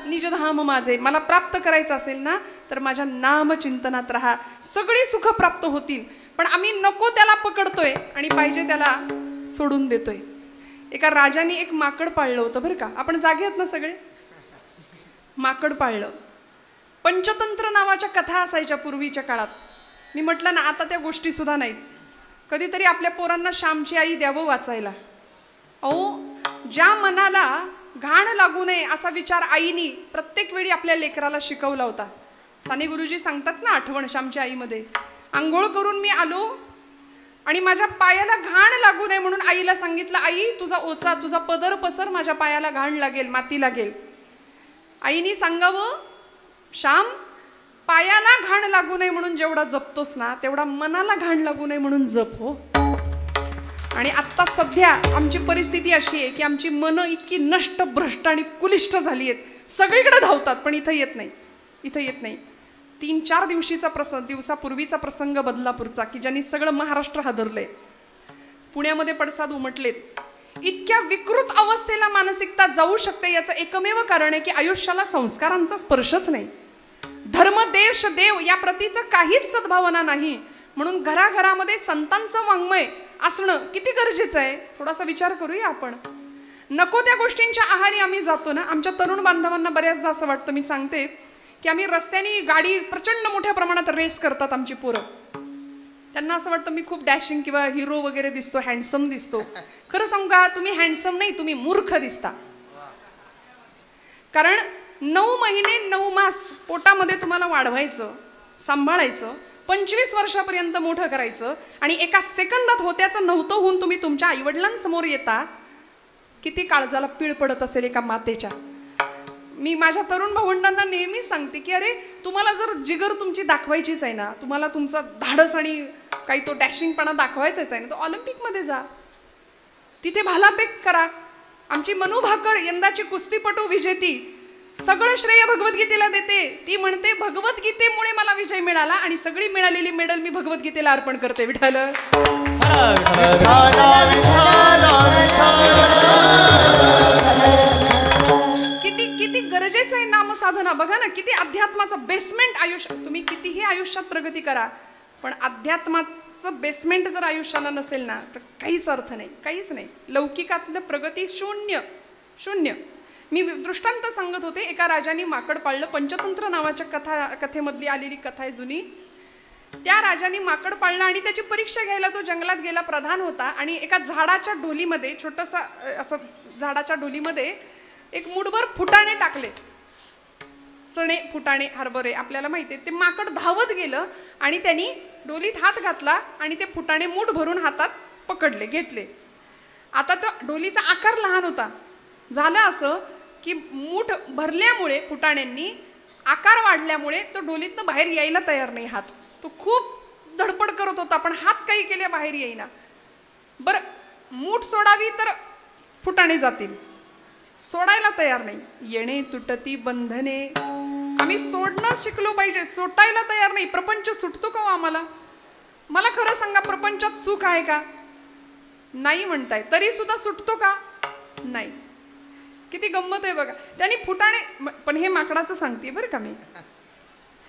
निजधाम माझे, मला प्राप्त करायचं असेल ना तर माझ्या नामचिंतनात राहा, सगळी सुख प्राप्त होतील. पण आम्ही नको त्याला पकडतोय आणि पाहिजे त्याला सोडून देतोय. एका राजाने एक माकड पाळलं होतं बरं का. आपण जागे आहेत ना सगळे. माकड पाळलं. पंचतंत्र नावाच्या कथा असायच्या पूर्वीच्या काळात. मी म्हटलं ना आता त्या गोष्टी सुद्धा नाहीत. कधीतरी आपल्या पोरांना श्यामची आई द्यावं वाचायला. ज्या मनाला घाण लागू नये असा विचार आईनी प्रत्येक वेळी आपल्या लेकराला शिकवला होता. साने गुरुजी सांगतात ना आठवण श्यामच्या आईमध्ये, आंघोळ करून मी आलो आणि माझ्या पायाला घाण लागू नये म्हणून आईला सांगितलं, आई तुझा ओचा, तुझा पदर पसर, माझ्या पायाला घाण लागेल, माती लागेल. आईनी सांगावं, श्याम पायाला घाण लागू नये म्हणून जेवढा जपतोस ना तेवढा मनाला घाण लागू नये म्हणून जप हो. आणि आत्ता सध्या आमची परिस्थिती अशी आहे की आमची मनं इतकी नष्ट, भ्रष्ट आणि कुलिष्ठ झाली आहेत, सगळीकडे धावतात पण इथं येत नाही, इथं येत नाही. 3-4 दिवसापूर्वीचा प्रसंग बदलापूरचा की ज्यांनी सगळं महाराष्ट्र हादरलंय. पुण्यामध्ये पडसाद उमटलेत. इतक्या विकृत अवस्थेला मानसिकता जाऊ शकते याचं एकमेव कारण आहे की आयुष्याला संस्कारांचा स्पर्शच नाही. धर्म देश देव या प्रतीचं काहीच सद्भावना नाही. म्हणून घराघरामध्ये संतांचं वाङ्मय असणं किती गरजेचं आहे थोडासा विचार करूया आपण. नको त्या गोष्टींच्या आहारी आम्ही जातो ना. आमच्या तरुण बांधवांना बऱ्याचदा असं वाटतं, मी सांगते की आम्ही रस्त्याने गाडी प्रचंड मोठ्या प्रमाणात रेस करतात आमची पोरं. त्यांना असं वाटतं मी खूप डॅशिंग किंवा हिरो वगैरे दिसतो, हँडसम दिसतो. खरं सांगू का, तुम्ही हँडसम नाही, तुम्ही मूर्ख दिसता. कारण 9 महिने 9 मास पोटामध्ये तुम्हाला वाढवायचं, सांभाळायचं, 25 वर्षापर्यंत मोठं करायचं आणि एका सेकंदात होत्याचं नव्हतं होऊन तुम्ही तुमच्या आईवडिलांसमोर येता. किती काळजाला पीळ पडत असेल एका मातेच्या. मी माझ्या तरुण भावंडांना नेहमी सांगते की अरे तुम्हाला जर जिगर तुमची दाखवायचीच आहे ना, तुम्हाला तुमचा धाडस आणि काही तो डॅशिंगपणा दाखवायचाच आहे ना, तर ऑलिम्पिकमध्ये जा, तिथे भालाफेक करा. आमची मनू भाकर यंदाची कुस्तीपटू विजेती सगळं श्रेय भगवद्गीतेला देते. ती म्हणते भगवद्गीतेमुळे मला विजय मिळाला आणि सगळी मिळालेली मेडल मी भगवद्गीतेला अर्पण करते. विठ्ठल किती किती गरजेचं आहे नामसाधना. बघा ना, किती अध्यात्माचं बेसमेंट आयुष्य. तुम्ही कितीही आयुष्यात प्रगती करा पण अध्यात्माचं बेसमेंट जर आयुष्याला नसेल ना तर काहीच अर्थ नाही, काहीच नाही. लौकिकातलं प्रगती शून्य शून्य. मी दृष्टांत सांगत होते. एका राजाने माकड पाळलं. पंचतंत्र नावाच्या कथेमधली आलेली कथा आहे जुनी. त्या राजाने माकड पाळलं आणि त्याची परीक्षा घ्यायला तो जंगलात गेला. प्रधान होता आणि एका झाडाच्या ढोलीमध्ये, छोटंसं असं झाडाच्या ढोलीमध्ये एक मुठभर फुटाणे टाकले. चणे, फुटाणे, हरभरे आपल्याला माहिती आहे. ते माकड धावत गेलं आणि त्यांनी डोलीत हात घातला आणि ते फुटाणे मूठ भरून हातात पकडले, घेतले. आता तो डोलीचा आकार लहान होता. झालं असं की मूठ भरल्यामुळे फुटाण्यांनी आकार वाढल्यामुळे तो डोलीतनं बाहेर यायला तयार नाही हात. तो खूप धडपड करत होता पण हात काही केल्या बाहेर येईना. बरं, मूठ सोडावी तर फुटाणे जातील, सोडायला तयार नाही. येणे तुटती बंधने. आम्ही सोडणं शिकलो पाहिजे, सोटायला तयार नाही. प्रपंच सुटतो का आम्हाला? मला खरं सांगा, प्रपंचात सुख आहे का? नाही म्हणताय. तरी सुद्धा सुटतो का? नाही. किती गंमत आहे बघा. त्यांनी फुटाणे, पण हे माकडाचं सांगते बरं का मी,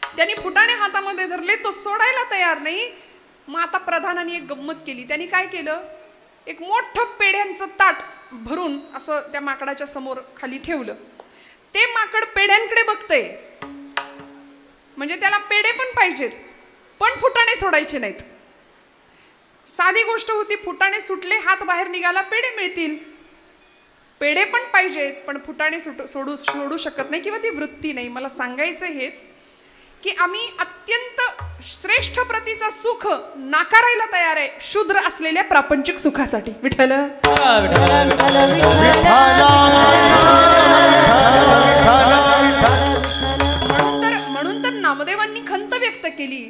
त्यांनी फुटाणे हातामध्ये धरले, तो सोडायला तयार नाही. मग आता प्रधानाने एक गंमत केली. त्यांनी काय केलं, एक मोठं पेढ्यांचं ताट भरून असं त्या माकडाच्या समोर खाली ठेवलं. ते माकड पेढ्यांकडे बघतंय, म्हणजे त्याला पेढे पण पाहिजेत पण फुटाणे सोडायचे नाहीत. साधी गोष्ट होती, फुटाणे सुटले, हात बाहेर निघाला, पेढे मिळतील. पेढे पण पाहिजेत पण फुटाणे सोडू शकत नाही, किंवा ती वृत्ती नाही. मला सांगायचं हेच की आम्ही अत्यंत श्रेष्ठ प्रतीचा सुख नाकारायला तयार आहे शूद्र असलेल्या प्रापंचिक सुखासाठी. विठ्ठल म्हणून तर नामदेवांनी खंत व्यक्त केली.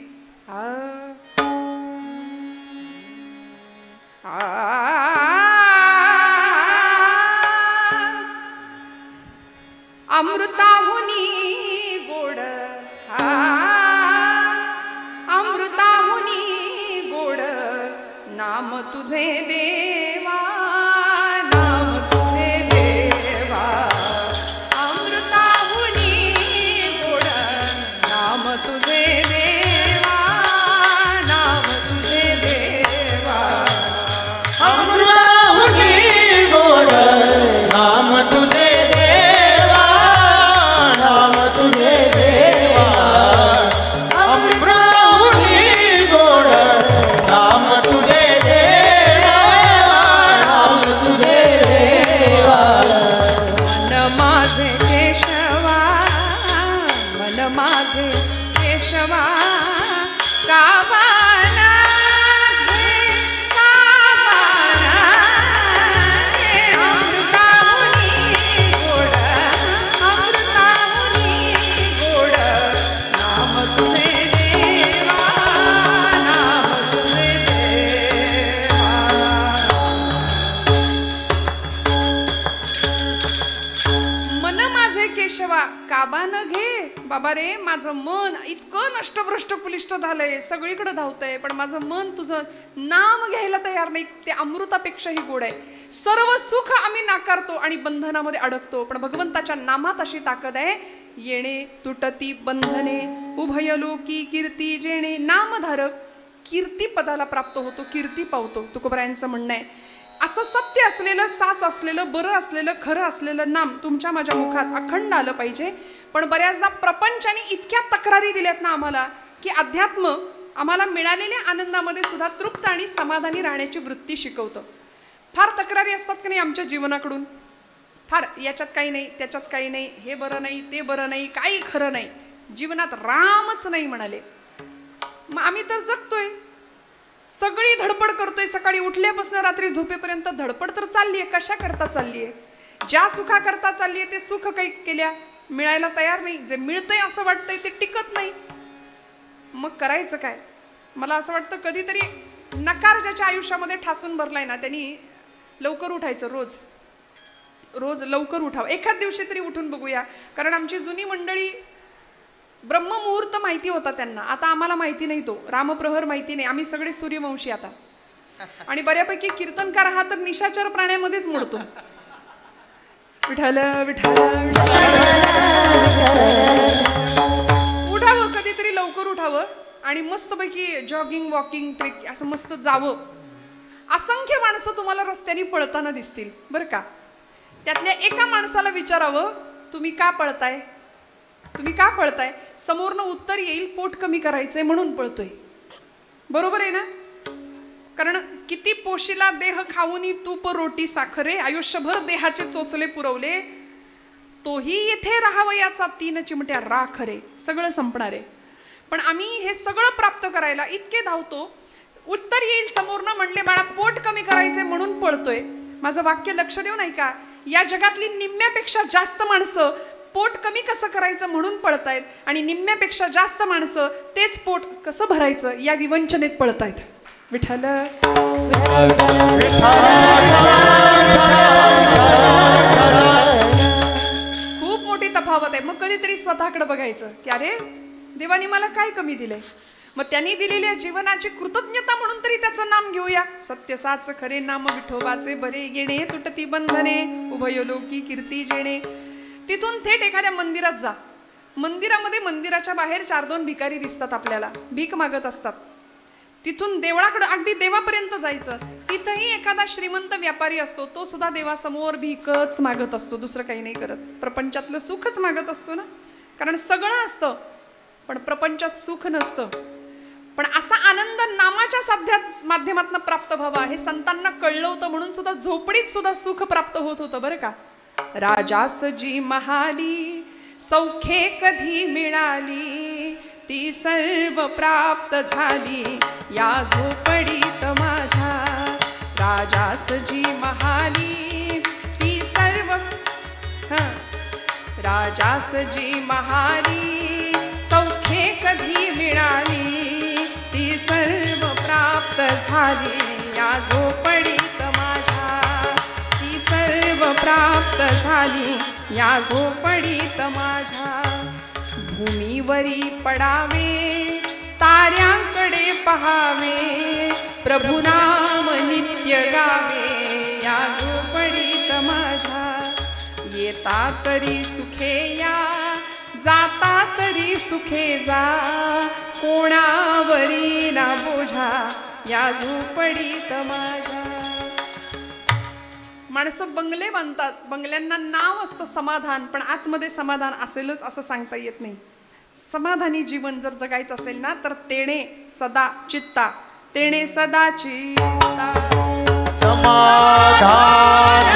अमृताहुनी गोड, अमृताहुनी गोड नाम तुझे देवा, नाम तुझे देवा. अमृताहुनी माझे केशवा काबाना घे, काबाना घे. अमृताहुनी गोड, अमृताहुनी गोड नाम तुझे देवा, नाम तुझे देवा. मन माझे केशवा काबा न घे. बाबा रे, माझं मन इतकं नष्टभ्रष्ट पुलिष्ट झालंय, सगळीकडे धावतंय, पण माझं मन तुझं नाम घ्यायला तयार नाही. ते अमृतापेक्षाही गोड आहे. सर्व सुख आम्ही नाकारतो आणि बंधनामध्ये अडकतो, पण भगवंताच्या नामात अशी ताकद आहे. येणे तुटती बंधने, उभयलोकी कीर्ती जेणे. नामधारक कीर्ती पदाला प्राप्त होतो, कीर्ती पावतो. तुकोबरायांचं म्हणणं आहे. असं सत्य असलेलं, साच असलेलं, बरं असलेलं, खरं असलेलं नाम तुमच्या माझ्या मुखात अखंड आलं पाहिजे. पण बऱ्याचदा प्रपंचाने इतक्या तक्रारी दिल्यात ना आम्हाला, की अध्यात्म आम्हाला मिळालेल्या आनंदामध्ये सुद्धा तृप्त आणि समाधानी राहण्याची वृत्ती शिकवतं. फार तक्रारी असतात की नाही आमच्या जीवनाकडून, फार याच्यात काही नाही, त्याच्यात काही नाही, हे बरं नाही, ते बरं नाही, काही खरं नाही, जीवनात रामच नाही म्हणाले. मग आम्ही तर जगतोय, सगळी धडपड करतोय, सकाळी उठल्यापासून रात्री झोपेपर्यंत धडपड तर चालली आहे. कशा करता चालली आहे? ज्या सुखा करता चालली आहे ते सुख काही केल्या मिळायला तयार नाही. जे मिळतंय असं वाटतंय ते टिकत नाही. मग करायचं काय? मला असं वाटतं कधीतरी नकार ज्याच्या आयुष्यामध्ये ठासून भरलाय ना, त्यांनी लवकर उठायचं. रोज रोज लवकर उठावं. एखाद दिवशी तरी उठून बघूया. कारण आमची जुनी मंडळी ब्रह्ममुहूर्त माहिती होता त्यांना, आता आम्हाला माहिती नाही. तो रामप्रहर माहिती नाही. आम्ही सगळे सूर्यवंशी आता. आणि बऱ्यापैकी कीर्तनकार हा तर निशाचर प्राण्यामध्येच मोडतो. विठ्ठल विठ्ठल उठावं, कधीतरी लवकर उठावं आणि मस्तपैकी जॉगिंग, वॉकिंग, ट्रेक असं मस्त जावं. असंख्य माणसं तुम्हाला रस्त्याने पळताना दिसतील बरं का. त्यातल्या एका माणसाला विचारावं, तुम्ही का पळताय? तुम्ही का पळताय? समोरनं उत्तर येईल, पोट कमी करायचंय म्हणून पळतोय. बरोबर आहे ना? कारण किती पोशीला देह खाऊनी तूप रोटी साखरे, आयुष्यभर देहाचे चोचले पुरवले, तोही येथे राहावयाचा 3 चिमट्या राख रे. सगळं संपणार आहे. पण आम्ही हे सगळं प्राप्त करायला इतके धावतो, उत्तर येईल समोरनं म्हणले बाळा पोट कमी करायचंय म्हणून पळतोय. माझं वाक्य लक्ष देऊन ऐका. या जगातली निम्म्यापेक्षा जास्त माणसं पोट कमी कसं करायचं म्हणून पळतायत आणि निम्म्यापेक्षा जास्त माणसं तेच पोट कसं भरायचं या विवंचनेत पळतायत. विठ्ठल खूप मोठी तफावत आहे. मग कधीतरी स्वतःकडे बघायचं की अरे देवाने मला काय कमी दिलंय. मग त्यांनी दिलेल्या जीवनाची कृतज्ञता म्हणून तरी त्याचं नाम घेऊया. सत्य साच खरे नाम विठोबाचे बरे, येणे तुटती बंधने, उभयलोकी कीर्ती जेणे. तिथून थेट एखाद्या मंदिरात जा. मंदिरामध्ये मंदिराच्या बाहेर 4-2 भिकारी दिसतात आपल्याला, भीक मागत असतात. तिथून देवळाकडे अगदी देवापर्यंत जायचं. तिथंही एखादा श्रीमंत व्यापारी असतो, तो सुद्धा देवासमोर भीकच मागत असतो, दुसरं काही नाही करत. प्रपंचातलं सुखच मागत असतो ना, कारण सगळं असतं पण प्रपंचात सुख नसतं. पण असा आनंद नामाच्या साध्यात माध्यमातून प्राप्त व्हावा हे संतांना कळलं होतं, म्हणून सुद्धा झोपडीत सुद्धा सुख प्राप्त होत होतं बरं का. राजास जी महाली सौख्ये कधी मिळाली, ती सर्व प्राप्त झाली या झोपडीत माझ्या. राजास जी महाली ती सर्व राजास जी महाली सौख्ये कधी मिळाली, ती सर्व प्राप्त झाली या झोपडीत माझ्या. ती सर्व प्राप्त झाली या झोपडीत माझ्या. भूमीवरी पडावे ताऱ्यांकडे पहावे, प्रभुनाम नित्य गावे या झोपडीत माझ्या. येता तरी सुखे या, जाता तरी सुखे जा, कोणावरी ना बोझा या झोपडीत माझ्या. माणसं बंगले बांधतात, बंगल्यांना नाव असतं समाधान, पण आतमध्ये समाधान असेलच असं सांगता येत नाही. समाधानी जीवन जर जगायचं असेल ना तर तेणे सदा चित्ता, तेणे सदा चित्ता. समाधान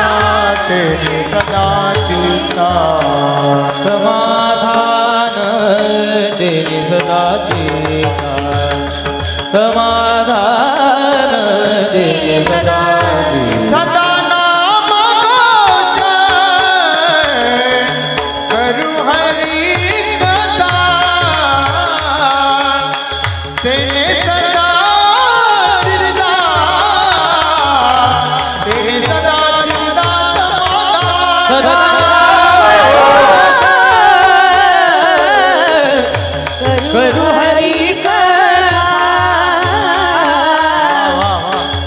तेणे सदा चित्ता, समाधान देणे सदा चित्ता समाधान देणे सदा सदा नाम घोष करू हरी कथा तेने सदा चिंता तेने सदा चिंता सदा करू हरी कथा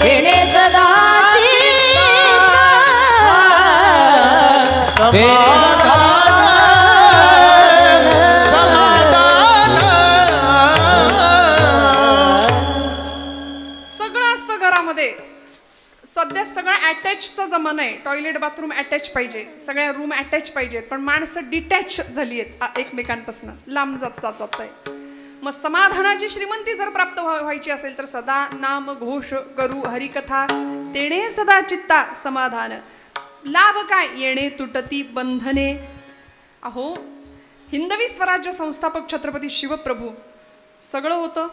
तेने सदा सगळं असतं घरामध्ये. सध्या सगळं अटॅचचा जमाना आहे. टॉयलेट बाथरूम अटॅच पाहिजे, सगळ्या रूम अटॅच पाहिजेत, पण माणसं डिटॅच झाली आहेत एकमेकांपासून, लांब जात आहे. मग समाधानाची श्रीमंती जर प्राप्त व्हायची असेल तर सदा नाम घोष करू हरिकथा तेणे सदा चित्ता समाधान. लाभ काय? येणे तुटती बंधने. अहो, हिंदवी स्वराज्य संस्थापक छत्रपती शिवप्रभू सगळं होतं.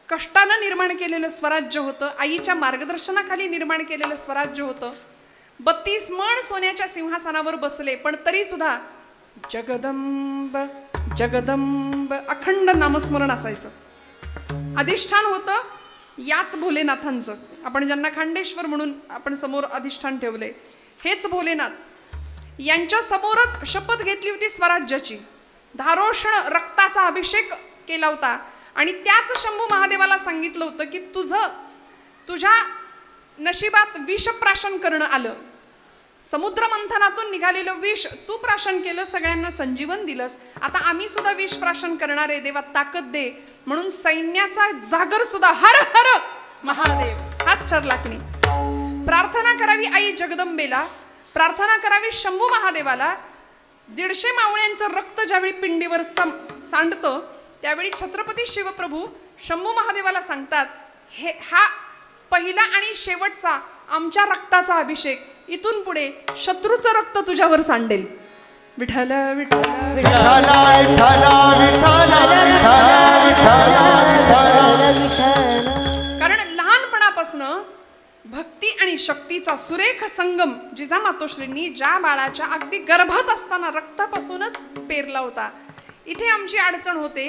कष्टानं निर्माण केलेलं स्वराज्य होतं, आईच्या मार्गदर्शनाखाली निर्माण केलेलं स्वराज्य होतं. 32 मण सोन्याच्या सिंहासनावर बसले, पण तरी सुद्धा जगदंब जगदंब अखंड नामस्मरण असायचं. अधिष्ठान होतं याच भोलेनाथांचं. आपण ज्यांना खांडेश्वर म्हणून आपण समोर अधिष्ठान ठेवले, हेच भोलेनाथ यांच्या समोरच शपथ घेतली होती स्वराज्याची. धारोषण रक्ताचा अभिषेक केला होता आणि त्याच शंभू महादेवाला सांगितलं होतं की तुझ्या नशिबात विष प्राशन करणं आलं. समुद्र मंथनातून निघालेलं विष तू प्राशन केलं, सगळ्यांना संजीवन दिलंस. आता आम्ही सुद्धा विष प्राशन करणार आहे, देवा ताकद दे. म्हणून सैन्याचा जागर सुद्धा हर हर महादेव हाच ठरला की नाही. प्रार्थना करावी आई जगदंबेला, प्रार्थना करावी शंभू महादेवाला. 150 मावळ्यांचं रक्त ज्यावेळी पिंडीवर सांडतं त्यावेळी छत्रपती शिवप्रभू शंभू महादेवाला सांगतात, हा पहिला आणि शेवटचा आमच्या रक्ताचा अभिषेक. इथून पुढे शत्रूचं रक्त तुझ्यावर सांडेल. विठ्ठल विठ्ठल कारण लहानपणापासून भक्ती आणि शक्तीचा सुरेख संगम जिजामातोश्रींनी ज्या बाळाच्या अगदी गर्भात असताना रक्तापासूनच पेरला होता. इथे आमची अडचण होते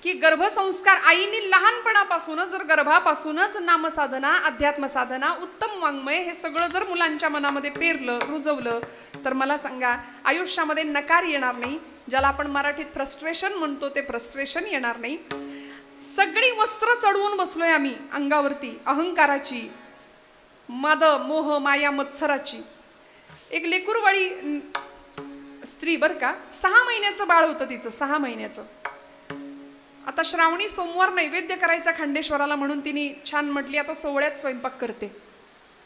की गर्भसंस्कार आईने लहानपणापासूनच जर गर्भापासूनच नामसाधना, अध्यात्मसाधना, उत्तम वाङ्मय हे सगळं जर मुलांच्या मनामध्ये पेरलं, रुजवलं तर मला सांगा आयुष्यामध्ये नकार येणार नाही. ज्याला आपण मराठीत फ्रस्ट्रेशन म्हणतो ते फ्रस्ट्रेशन येणार नाही. सगळी वस्त्र चढवून बसलोय आम्ही अंगावरती, अहंकाराची, मद मोह माया मत्सराची. एक लेकूरवाळी स्त्री बर का, 6 महिन्याचं बाळ होतं तिचं, 6 महिन्याचं. आता श्रावणी सोमवार नैवेद्य करायचा खांडेश्वराला म्हणून तिने छान म्हटली आता सोवळ्यात स्वयंपाक करते.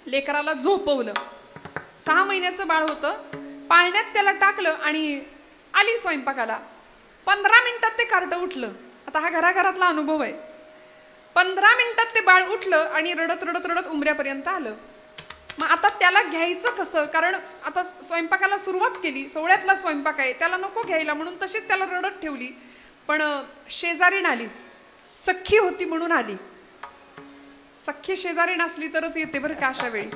लेकराला झोपवलं, 6 महिन्याचं बाळ होतं, पाळण्यात त्याला टाकलं आणि आली स्वयंपाकाला. 15 मिनिटात ते कार्ट उठलं. आता हा घराघरातला अनुभव आहे. 15 मिनिटात ते बाळ उठलं आणि रडत रडत रडत उमऱ्यापर्यंत आलं. मग आता त्याला घ्यायचं कसं? कारण आता स्वयंपाकाला सुरुवात केली, सोवळ्यातला स्वयंपाक आहे, त्याला नको घ्यायला म्हणून तशीच त्याला रडत ठेवली. पण शेजारीण आली, सख्खी होती म्हणून आली. सख्खी शेजारीण असली तरच येते बरं का अशा वेळी.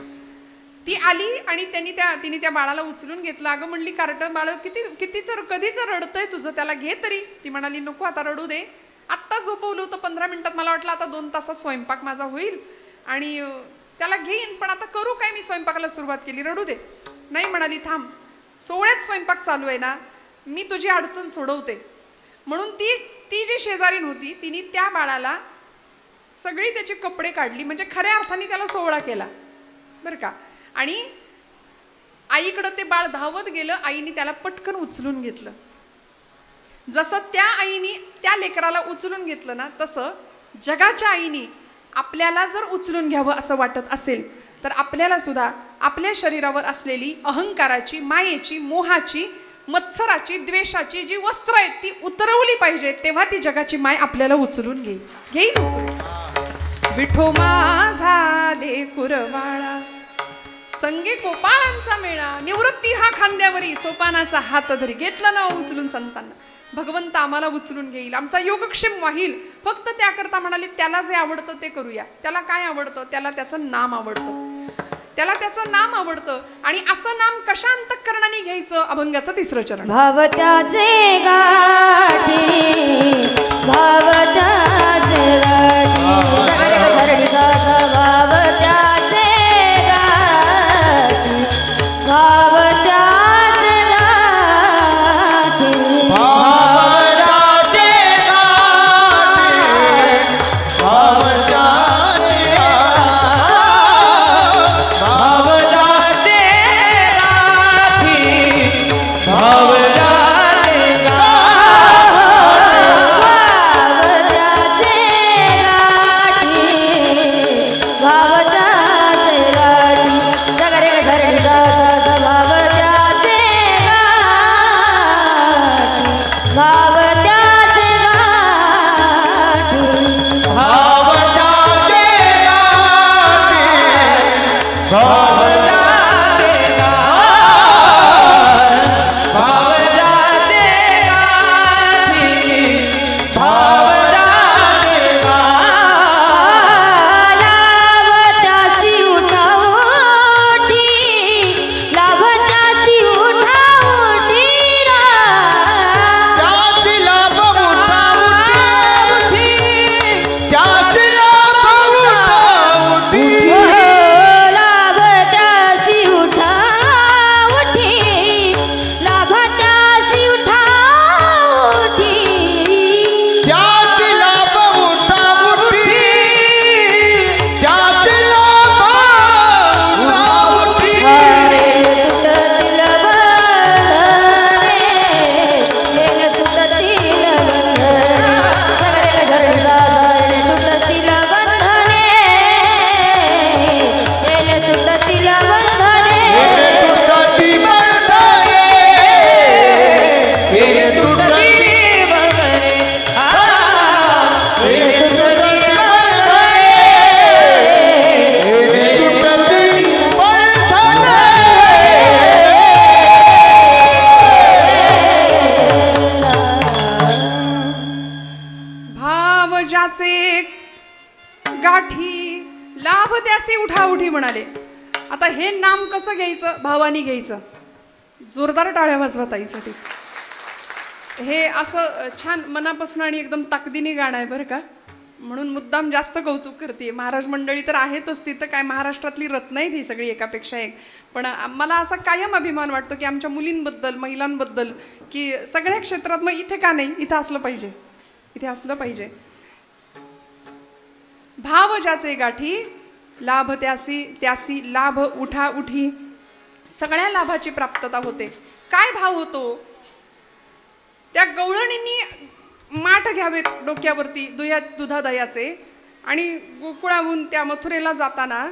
ती आली आणि तिने त्या बाळाला उचलून घेतलं. अगं म्हणली कार्ट बाळ कधीच रडतंय तुझं, त्याला घे तरी. ती म्हणाली नको आता रडू दे, आत्ता झोपवलं होतं 15 मिनिटात, मला वाटलं आता 2 तासात स्वयंपाक माझा होईल आणि त्याला घेईन, पण आता करू काय, मी स्वयंपाकाला सुरुवात केली, रडू दे. नाही म्हणाली थांब, सोवळ्यात स्वयंपाक चालू आहे ना, मी तुझी अडचण सोडवते. म्हणून ती जी शेजारीण होती तिने त्या बाळाला सगळी त्याचे कपडे काढली, म्हणजे खऱ्या अर्थाने त्याला सोवळा केला बरं का. आणि आईकडं ते बाळ धावत गेलं, आईने त्याला पटकन उचलून घेतलं. जसं त्या आईने त्या लेकराला उचलून घेतलं ना, तसं जगाच्या आईने आपल्याला जर उचलून घ्यावं असं वाटत असेल तर आपल्याला सुद्धा आपल्या शरीरावर असलेली अहंकाराची, मायेची, मोहाची, मत्सराची, द्वेषाची जी वस्त्र आहेत ती उतरवली पाहिजे. तेव्हा ती जगाची माय आपल्याला उचलून घेईल उचलून. विठो माझा लेकुरवाळा संगे गोपाळांचा मेळा, निवृत्ती हा खांद्यावरी, सोपानाचा हात धरी. घेतलं ना उचलून संतांना. भगवंत आम्हाला उचलून घेईल, आमचा योगक्षेम वाहील. फक्त त्याकरता म्हणाले त्याला जे आवडतं ते करूया. त्याला काय आवडतं? त्याला त्याचं नाम आवडतं, त्याला त्याचं नाम आवडतं. आणि असं नाम कशा अंतःकरणाने घ्यायचं? अभंगाचं 3रं चरण. भावत्याचे गाठी, भावत्याचे गाठी, धरणी गाथा भावत्याचे गाठी, भावत्याचे गाठी, भावराजे गाठी, भावराजे त्यासी उठाउठी म्हणाले. आता हे नाम कसं घ्यायचं? भावानी घ्यायचं. जोरदार टाळ्या वाजवा ताईसाठी. हे असं छान मनापासून आणि एकदम ताकदीने गाणं आहे बरं का. म्हणून मुद्दाम जास्त कौतुक करते. महाराज मंडळी तर आहेतच तिथं, काय महाराष्ट्रातली रत्न आहेत ही सगळी एकापेक्षा एक. पण मला असा कायम अभिमान वाटतो की आमच्या मुलींबद्दल, महिलांबद्दल, की सगळ्या क्षेत्रात, मग इथे का नाही, इथं असलं पाहिजे, इथे असलं पाहिजे. भाव ज्याचे गाठी, लाभ त्यासी त्यासी लाभ उठा उठी. सगळ्या लाभाची प्राप्तता होते. काय भाव होतो? त्या गवळणींनी माठ घ्यावेत डोक्यावरती दुधादयाचे आणि गोकुळाहून त्या मथुरेला जाताना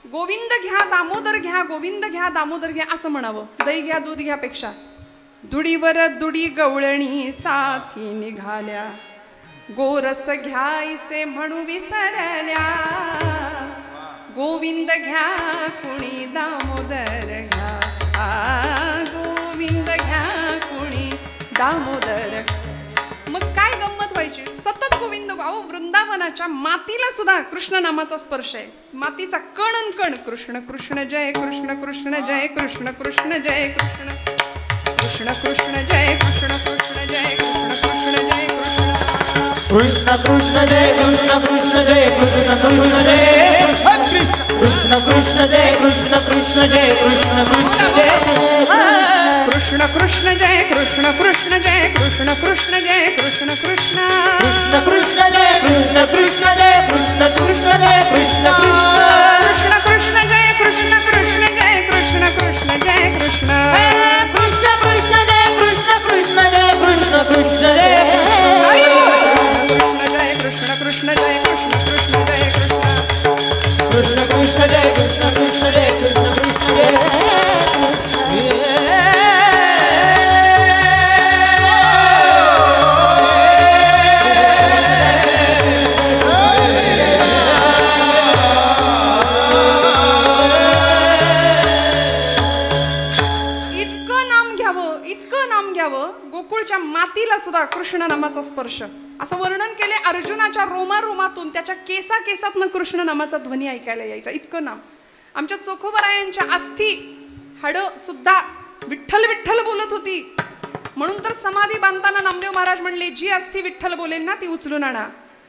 गोविंद घ्या दामोदर घ्या, गोविंद घ्या दामोदर घ्या असं म्हणावं. दही घ्या दूध घ्यापेक्षा. दुडीवर दुडी गवळणी साथी निघाल्या, गोरस घ्यायसे म्हणू विसरल्या. गोविंद घ्या कुणी दामोदर घ्या, गोविंद घ्या कुणी दामोदर. मग काय गंमत व्हायची? सतत गोविंद. अहो वृंदावनाच्या मातीला सुद्धा कृष्ण नामाचा स्पर्श आहे. मातीचा कण अन कण कृष्ण कृष्ण जय कृष्ण कृष्ण जय कृष्ण कृष्ण जय कृष्ण कृष्ण कृष्ण जय कृष्ण कृष्ण जय कृष्ण कृष्ण जय कृष्ण कृष्ण जय कृष्ण कृष्ण जय कृष्ण कृष्ण जय कृष्ण कृष्ण जय कृष्ण कृष्ण जय कृष्ण कृष्ण जय कृष्ण कृष्ण जय कृष्ण कृष्ण जय कृष्ण कृष्ण जय कृष्ण कृष्ण कृष्ण कृष्ण जय कृष्ण कृष्ण जय कृष्ण कृष्ण जय कृष्ण कृष्ण कृष्ण जय कृष्ण कृष्ण जय कृष्ण कृष्ण जय कृष्ण कृष्ण कृष्ण जय कृष्ण कृष्ण जय कृष्ण कृष्ण जय कृष्ण कृष्ण जय कृष्ण कृष्ण जय कृष्ण कृष्ण कृष्ण जय कृष्ण कृष्ण जय कृष्ण कृष्ण जय यावं, गोकुळच्या मातीला सुद्धा कृष्ण नामाचा स्पर्श, असं वर्णन केले. अर्जुनाच्या रोमारोमातून, त्याच्या केसातनं कृष्ण नामाचा ध्वनी ऐकायला यायचा, इतकं नाम. आमच्या चोखोबरायांच्या अस्थी हाडं सुद्धा विठ्ठल विठ्ठल बोलत होती. म्हणून तर समाधी बांधताना नामदेव महाराज म्हणले, जी अस्थी विठ्ठल बोलेल ना ती उचलून आणा.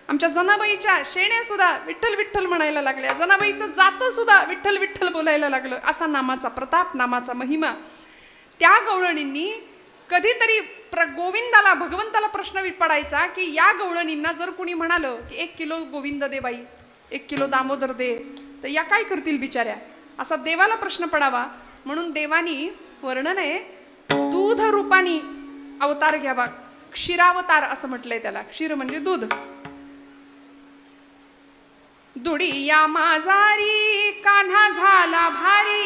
आमच्या जनाबाईच्या शेण्या सुद्धा विठ्ठल विठ्ठल म्हणायला लागल्या, जनाबाईचं जातं सुद्धा विठ्ठल विठ्ठल बोलायला लागलं. असा नामाचा प्रताप, नामाचा महिमा. त्या गवळणींनी कधीतरी गोविंदाला, भगवंताला प्रश्न पडायचा की या गवळणींना जर कुणी म्हणालं की 1 किलो गोविंद दे बाई, 1 किलो दामोदर दे, तर या काय करतील बिचाऱ्या, असा देवाला प्रश्न पडावा. म्हणून देवानी वर्णन आहे, दूध रूपानी अवतार घ्यावा, क्षीरावतार असं म्हटलंय त्याला. क्षीर म्हणजे दूध. दुडी या माझारी कान्हा झाला भारी,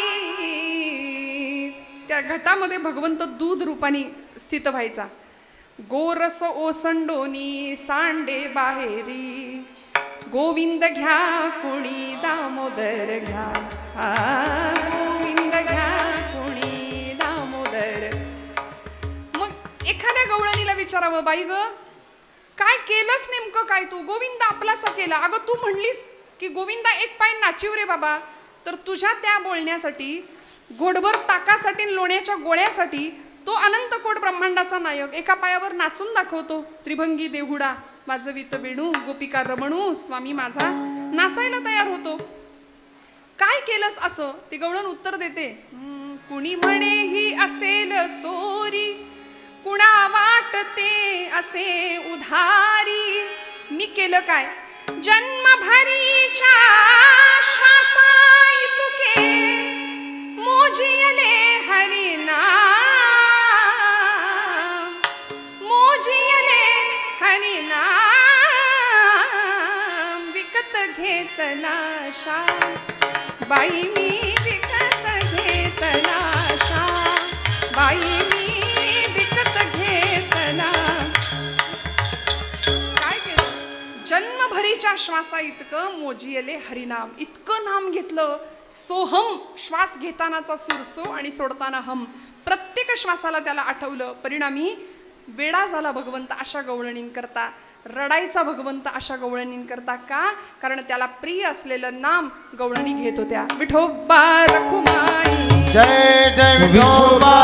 त्या घटामध्ये भगवंत दूध रूपाने स्थित व्हायचा. गोरस ओसंडोनी सांडे बाहेरी, गोविंद घ्या कोणी दामोदर घ्या, गोविंद घ्या कोणी दामोदर. मग एखाद्या गवळणीला विचारावं, बाई ग काय केलंस नेमकं काय तू, गोविंद आपलासा केला. अगं तू म्हणलीस की गोविंदा एक पाय नाचिव रे बाबा, तर तुझ्या त्या बोलण्यासाठी, घोडभर ताकासाठी, लोण्याच्या गोळ्यासाठी तो अनंत कोट ब्रह्मांडाचा नायक एका पायावर नाचून दाखवतो. त्रिभंगी देहुडा वाजवित वेणू, गोपिका रमणू, स्वामी माझा नाचायला तयार होतो. काय केलंस असं, ती गवळण उत्तर देते, कुणी म्हणे ही असेल चोरी, कुणा वाटते असे उधारी. मी केलं काय, जन्मभरीच्या श्वासाई तुके, मोजियले हरिनाम, मोजियले हरिनाम, विकत घेतला शा, बाई मी विकत घेतला शा, बाई मी विकत घेतला. काय केलं, जन्मभरीच्या श्वासा इतकं मोजियले हरिनाम, इतकं नाम घेतलं. सोहम, श्वास घेतानाचा सूर सो आणि सोडताना हम, प्रत्येक श्वासाला त्याला आठवलं. परिणामी वेडा झाला भगवंत अशा गवळणींकरता, रडायचा भगवंत अशा गवळणींकरता. का, कारण त्याला प्रिय असलेलं नाम गवळणी घेत होत्या. विठोबा रखुमाई, जय जय विठोबा.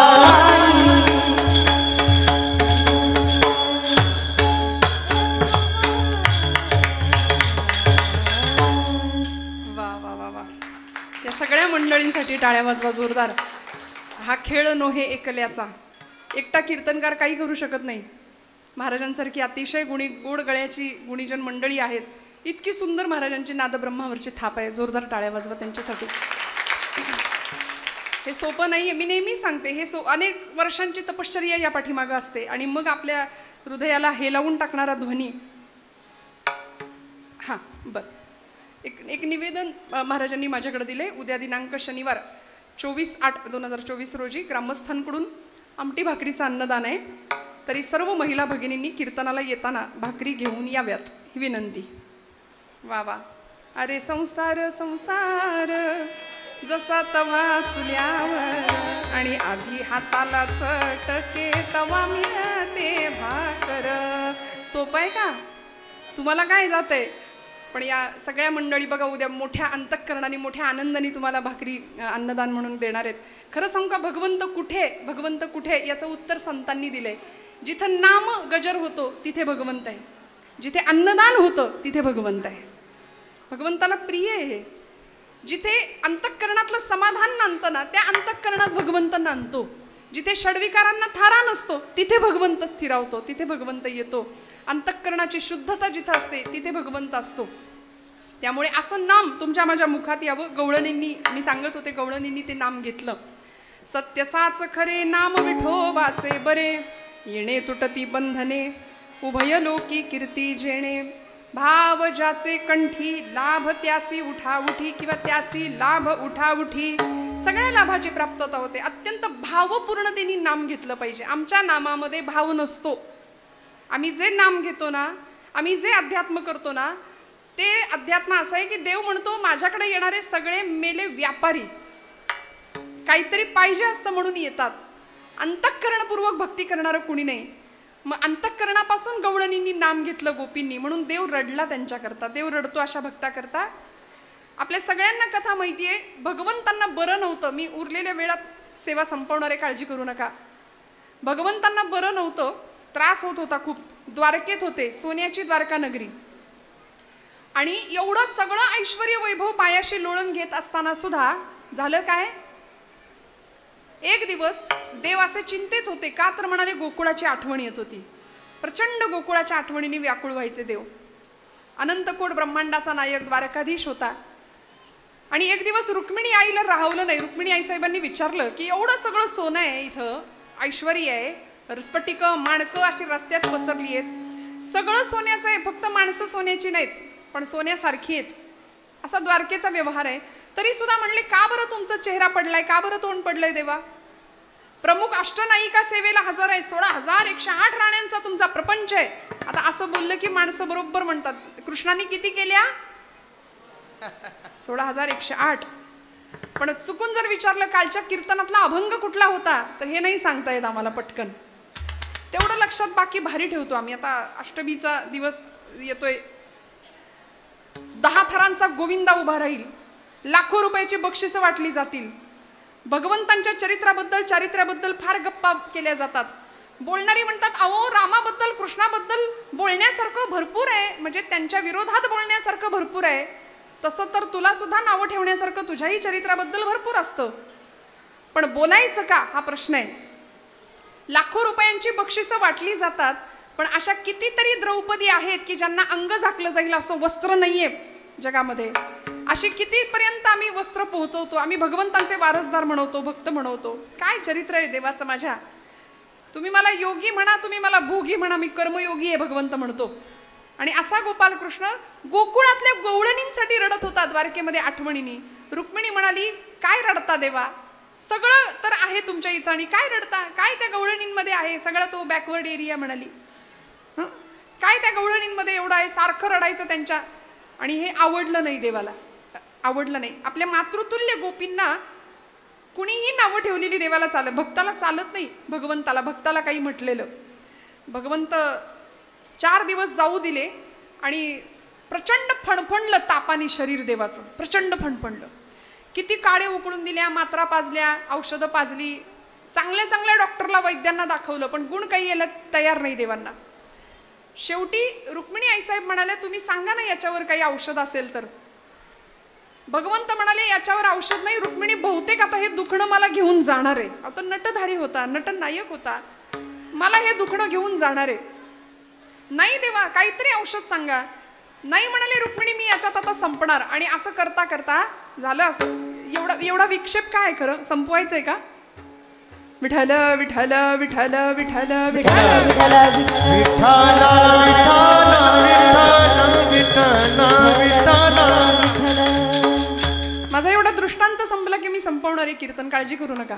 या सगळ्या मंडळींसाठी टाळ्या वाजवा जोरदार. हा खेळ नोहे एकल्याचा. एकटा कीर्तनकार काही करू शकत नाही. महाराजांसारखी अतिशय गोड गळ्याची गुणीजन मंडळी आहेत. इतकी सुंदर महाराजांची नादब्रह्मावरची थाप आहे. जोरदार टाळ्या वाजवा त्यांच्यासाठी. हे सोपं नाही आहे, मी नेहमी सांगते. हे अनेक वर्षांची तपश्चर्या या पाठीमागं असते आणि मग आपल्या हृदयाला हेलावून टाकणारा ध्वनी. हां बरं, एक निवेदन महाराजांनी माझ्याकडे दिले. उद्या दिनांक शनिवार 24/8/2024 रोजी ग्रामस्थांकडून आमटी भाकरीचं अन्नदान आहे. तरी सर्व महिला भगिनींनी कीर्तनाला येताना भाकरी घेऊन याव्यात ही विनंती. वा वा. अरे संसार संसार जसा तवा चुल्यावर आणि आधी हाताला चटके तवा मिळते भाकर. सोपं आहे का? तुम्हाला काय जातंय? पण या सगळ्या मंडळी बघा उद्या मोठ्या अंतःकरणाने मोठ्या आनंदाने तुम्हाला भाकरी अन्नदान म्हणून देणार आहेत. खरं सांगू का, भगवंत कुठे याचं उत्तर संतांनी दिलंय. जिथं नाम गजर होतो तिथे भगवंत आहे. जिथे अन्नदान होतं तिथे भगवंत आहे. भगवंताला प्रिय आहे. जिथे अंतःकरणातलं समाधान नांदतं ना, त्या अंतःकरणात भगवंत नांदतो. जिथे षड्विकारांना थारा नसतो तिथे भगवंत स्थिरावतो, तिथे भगवंत येतो. अंतःकरणाची शुद्धता जिथं असते तिथे भगवंत असतो. त्यामुळे असं नाम तुमच्या माझ्या मुखात यावं. गवळणींनी, मी सांगत होते, गवळणींनी ते नाम घेतलं. सत्य साच खरे नाम विठोबाचे बरे, येणे तुटती बंधने उभय लोकी कीर्ती जेणे. भाव ज्याचे कंठी लाभ त्यासी उठाउठी, किंवा त्यासी लाभ उठाउठी. सगळ्या लाभाची प्राप्तता होते. अत्यंत भावपूर्णतेने नाम घेतलं पाहिजे. आमच्या नामामध्ये भाव नसतो. आम्ही जे नाम घेतो ना, आम्ही जे अध्यात्म करतो ना, ते अध्यात्म असं आहे की देव म्हणतो माझ्याकडे येणारे सगळे मेले व्यापारी काहीतरी पाहिजे असतं म्हणून येतात. अंतःकरणपूर्वक भक्ती करणारं कुणी नाही. मग अंतःकरणापासून गवळणींनी नाम घेतलं गोपींनी, म्हणून देव रडला त्यांच्याकरता. देव रडतो अशा भक्ताकरता. आपल्या सगळ्यांना कथा माहिती आहे, भगवंतांना बरं नव्हतं. मी उरलेल्या वेळात सेवा संपवणारे, काळजी करू नका. भगवंतांना बरं नव्हतं, त्रास होत होता खूप. द्वारकेत होते, सोन्याची द्वारका नगरी, आणि एवढं सगळं ऐश्वर्य वैभव पायाशी लोळून घेत असताना सुद्धा झालं काय, एक दिवस देव असे चिंतेत होते. का तर म्हणाले गोकुळाची आठवण येत होती. प्रचंड गोकुळाच्या आठवणीने व्याकुळ व्हायचे देव. अनंतकोट ब्रह्मांडाचा नायक द्वारकाधीश होता. आणि एक दिवस रुक्मिणी आईला राहवलं नाही. रुक्मिणी आई साहेबांनी विचारलं की एवढं सगळं सोनं आहे, इथं ऐश्वर्य आहे, स्फटिकं माणकं अशी रस्त्यात पसरली आहेत, सगळं सोन्याचं आहे, फक्त माणसं सोन्याची नाहीत पण सोन्यासारखी आहेत, असा द्वारकेचा व्यवहार आहे. तरी सुद्धा म्हणले का बरं तुमचा चेहरा पडलाय, का बरं तोंड पडलंय देवा? प्रमुख अष्टनायिका सेवेला हजर आहे, 16,108 राण्यांचा तुमचा प्रपंच आहे. आता असं बोललं की माणसं बरोबर म्हणतात, कृष्णाने किती केल्या? 16,108. पण चुकून जर विचारलं कालच्या कीर्तनातला अभंग कुठला होता, तर हे नाही सांगता येत आम्हाला पटकन. तेवढं लक्षात बाकी भारी ठेवतो आम्ही. आता अष्टमीचा दिवस येतोय, 10 थरांचा गोविंदा उभा राहील, लाखो रुपयाची बक्षिसं वाटली जातील, भगवंतांच्या चारित्र्याबद्दल फार गप्पा केल्या जातात. बोलणारी म्हणतात अहो रामाबद्दल कृष्णाबद्दल बोलण्यासारखं भरपूर आहे, म्हणजे त्यांच्या विरोधात बोलण्यासारखं भरपूर आहे. तसं तर तुला सुद्धा नावं ठेवण्यासारखं तुझ्याही चरित्राबद्दल भरपूर असतं, पण बोलायचं का हा प्रश्न आहे. लाखो रुपयांची बक्षिसं वाटली जातात, पण अशा कितीतरी द्रौपदी आहेत की ज्यांना अंग झाकलं जाईल असं वस्त्र नाहीये जगामध्ये. अशी कितीपर्यंत आम्ही वस्त्र पोहोचवतो, आम्ही भगवंतांचे वारसदार म्हणवतो, भक्त म्हणवतो. काय चरित्र आहे देवाचं माझ्या. तुम्ही मला योगी म्हणा, तुम्ही मला भोगी म्हणा, मी कर्मयोगी आहे भगवंत म्हणतो. आणि असा गोपालकृष्ण गोकुळातल्या गवळणींसाठी रडत होता द्वारकेमध्ये आठवणीने. रुक्मिणी म्हणाली काय रडता देवा, सगळं तर आहे तुमच्या इथं आणि काय रडता, काय त्या गवळणींमध्ये आहे, सगळा तो बॅकवर्ड एरिया म्हणाली. काय त्या गवळणींमध्ये एवढं आहे, सारखं रडायचं त्यांच्या. आणि हे आवडलं नाही देवाला, आवडलं नाही. आपल्या मातृतुल्य गोपींना कुणीही नावं ठेवलेली देवाला चालत, भक्ताला चालत नाही. भक्ताला काही म्हटलेलं, भगवंत 4 दिवस जाऊ दिले आणि प्रचंड फणफणलं तापाने शरीर देवाचं, प्रचंड फणफणलं. किती काळे उकळून दिल्या, मात्रा पाजल्या, औषधं पाजली, चांगल्या डॉक्टरला वैद्यांना दाखवलं, पण गुण काही यायला तयार नाही देवांना. शेवटी रुक्मिणी आईसाहेब म्हणाल्या तुम्ही सांगा ना याच्यावर काही औषध असेल तर. भगवंत म्हणाले याच्यावर औषध नाही. रुक्मिणी बहुतेक आता हे दुखणं मला घेऊन जाणार आहे. आता नटधारी होता, नटनायक होता, मला हे दुखणं घेऊन जाणार आहे. नाही देवा काहीतरी औषध सांगा. नाही म्हणाले रुक्मिणी मी याच्यात आता संपणार. आणि असं करता करता झालं असं, एवढा विक्षेप काय खरं संपवायचंय का? विठ्ठल विठ्ठल विठ्ठल विठ्ठल विठ्ठल माझा एवढा दृष्टांत संपला की मी संपवणार आहे कीर्तन, काळजी करू नका.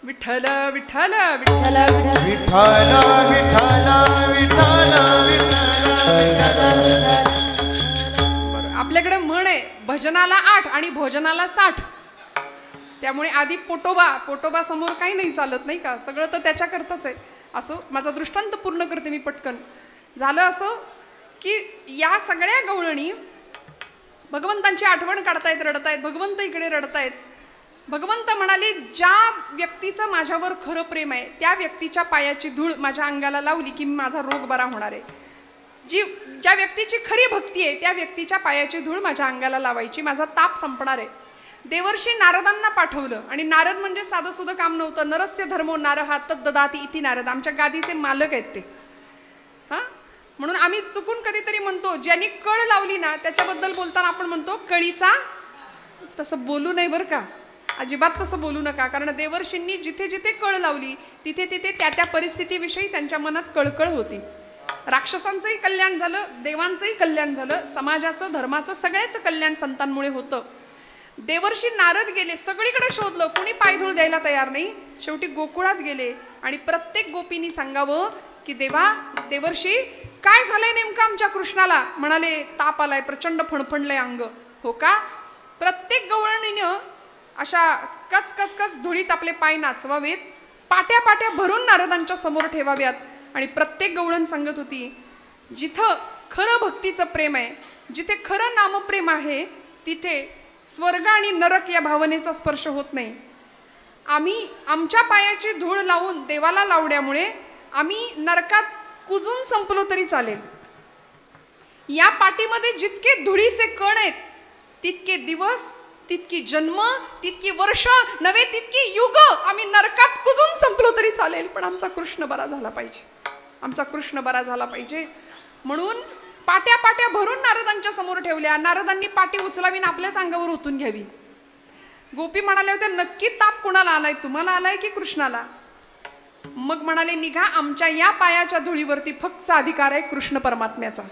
विठ्ठल विठ्ठल विठ्ठल आपल्याकडे म्हण आहे भजनाला 8 आणि भोजनाला 60. त्यामुळे आधी पोटोबा समोर काही नाही चालत नाही का, सगळं तर त्याच्याकरताच आहे. असो माझा दृष्टांत पूर्ण करते मी पटकन. झालं असं की या सगळ्या गवळणी भगवंतांची आठवण काढतायत, रडतायत. भगवंत इकडे रडतायत. भगवंत म्हणाले ज्या व्यक्तीचं माझ्यावर खरं प्रेम आहे त्या व्यक्तीच्या पायाची धूळ माझ्या अंगाला लावली की माझा रोग बरा होणार आहे. ज्या व्यक्तीची खरी भक्ती आहे त्या व्यक्तीच्या पायाची धूळ माझ्या अंगाला लावायची, माझा ताप संपणार आहे. देवर्षी नारदांना पाठवलं. आणि नारद म्हणजे साधं सुधं काम नव्हतं. नरस्य धर्मो नारहा तद्ददाती इति नारद, आमच्या गादीचे मालक आहेत ते. म्हणून आम्ही चुकून कधीतरी म्हणतो ज्यांनी कळ लावली ना त्याच्याबद्दल बोलताना आपण म्हणतो कळीचा. तसं बोलू नये बरं का, अजिबात तसं बोलू नका. कारण देवर्षींनी जिथे जिथे कळ लावली तिथे तिथे त्या परिस्थितीविषयी त्यांच्या मनात कळकळ होती. राक्षसांचंही कल्याण झालं, देवांचंही कल्याण झालं, समाजाचं धर्माचं सगळ्याचं कल्याण संतांमुळे होतं. देवर्षी नारद गेले, सगळीकडे शोधलं, कोणी पायधूळ द्यायला तयार नाही. शेवटी गोकुळात गेले आणि प्रत्येक गोपींनी सांगावं की देवर्षी काय झालंय नेमकं आमच्या कृष्णाला. म्हणाले ताप आलाय, प्रचंड फणफणलंय अंग. हो का? प्रत्येक गवळणीनं अशा कच कच कच धुळीत आपले पाय नाचवावेत, पाट्या पाट्या भरून नारदांच्या समोर ठेवाव्यात. आणि प्रत्येक गवळण सांगत होती, जिथं खरं भक्तीचं प्रेम आहे, जिथे खरं नामप्रेम आहे, तिथे स्वर्ग आणि नरक या भावनेचा स्पर्श होत नाही. आम्ही आमच्या पायाची धूळ लावून देवाला लावण्यामुळे आम्ही नरकात कुजून संपलो तरी चालेल. या पाठीमध्ये जितके धुळीचे कण आहेत, तितके दिवस, तितकी जन्म, तितकी वर्ष नव्हे, तितकी युग आम्ही नरकात कुजून संपलो तरी चालेल, पण आमचा कृष्ण बरा झाला पाहिजे, आमचा कृष्ण बरा झाला पाहिजे. म्हणून पाट्या पाट्या भरून नारदांच्या समोर ठेवल्या. नारदांनी पाटी उचलावी आणि आपल्याच अंगावर ओतून घ्यावी. गोपी म्हणाले होते, नक्की ताप कुणाला आलाय, तुम्हाला आलाय की कृष्णाला? मग म्हणाले, निघा, आमच्या या पायाच्या धुळीवरती फक्त अधिकार आहे कृष्ण परमात्म्याचा.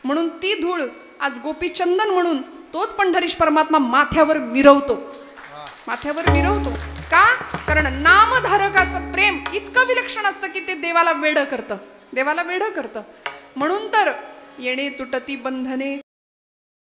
म्हणून ती धूळ आज गोपी चंदन म्हणून तोच पंढरीश परमात्मा माथ्यावर मिरवतो, माथ्यावर मिरवतो. का? कारण नामधारकाचं प्रेम इतकं विलक्षण असतं की ते देवाला वेडं करतं, देवाला वेडं करतं. म्हणून तर येणे तुटती बंधने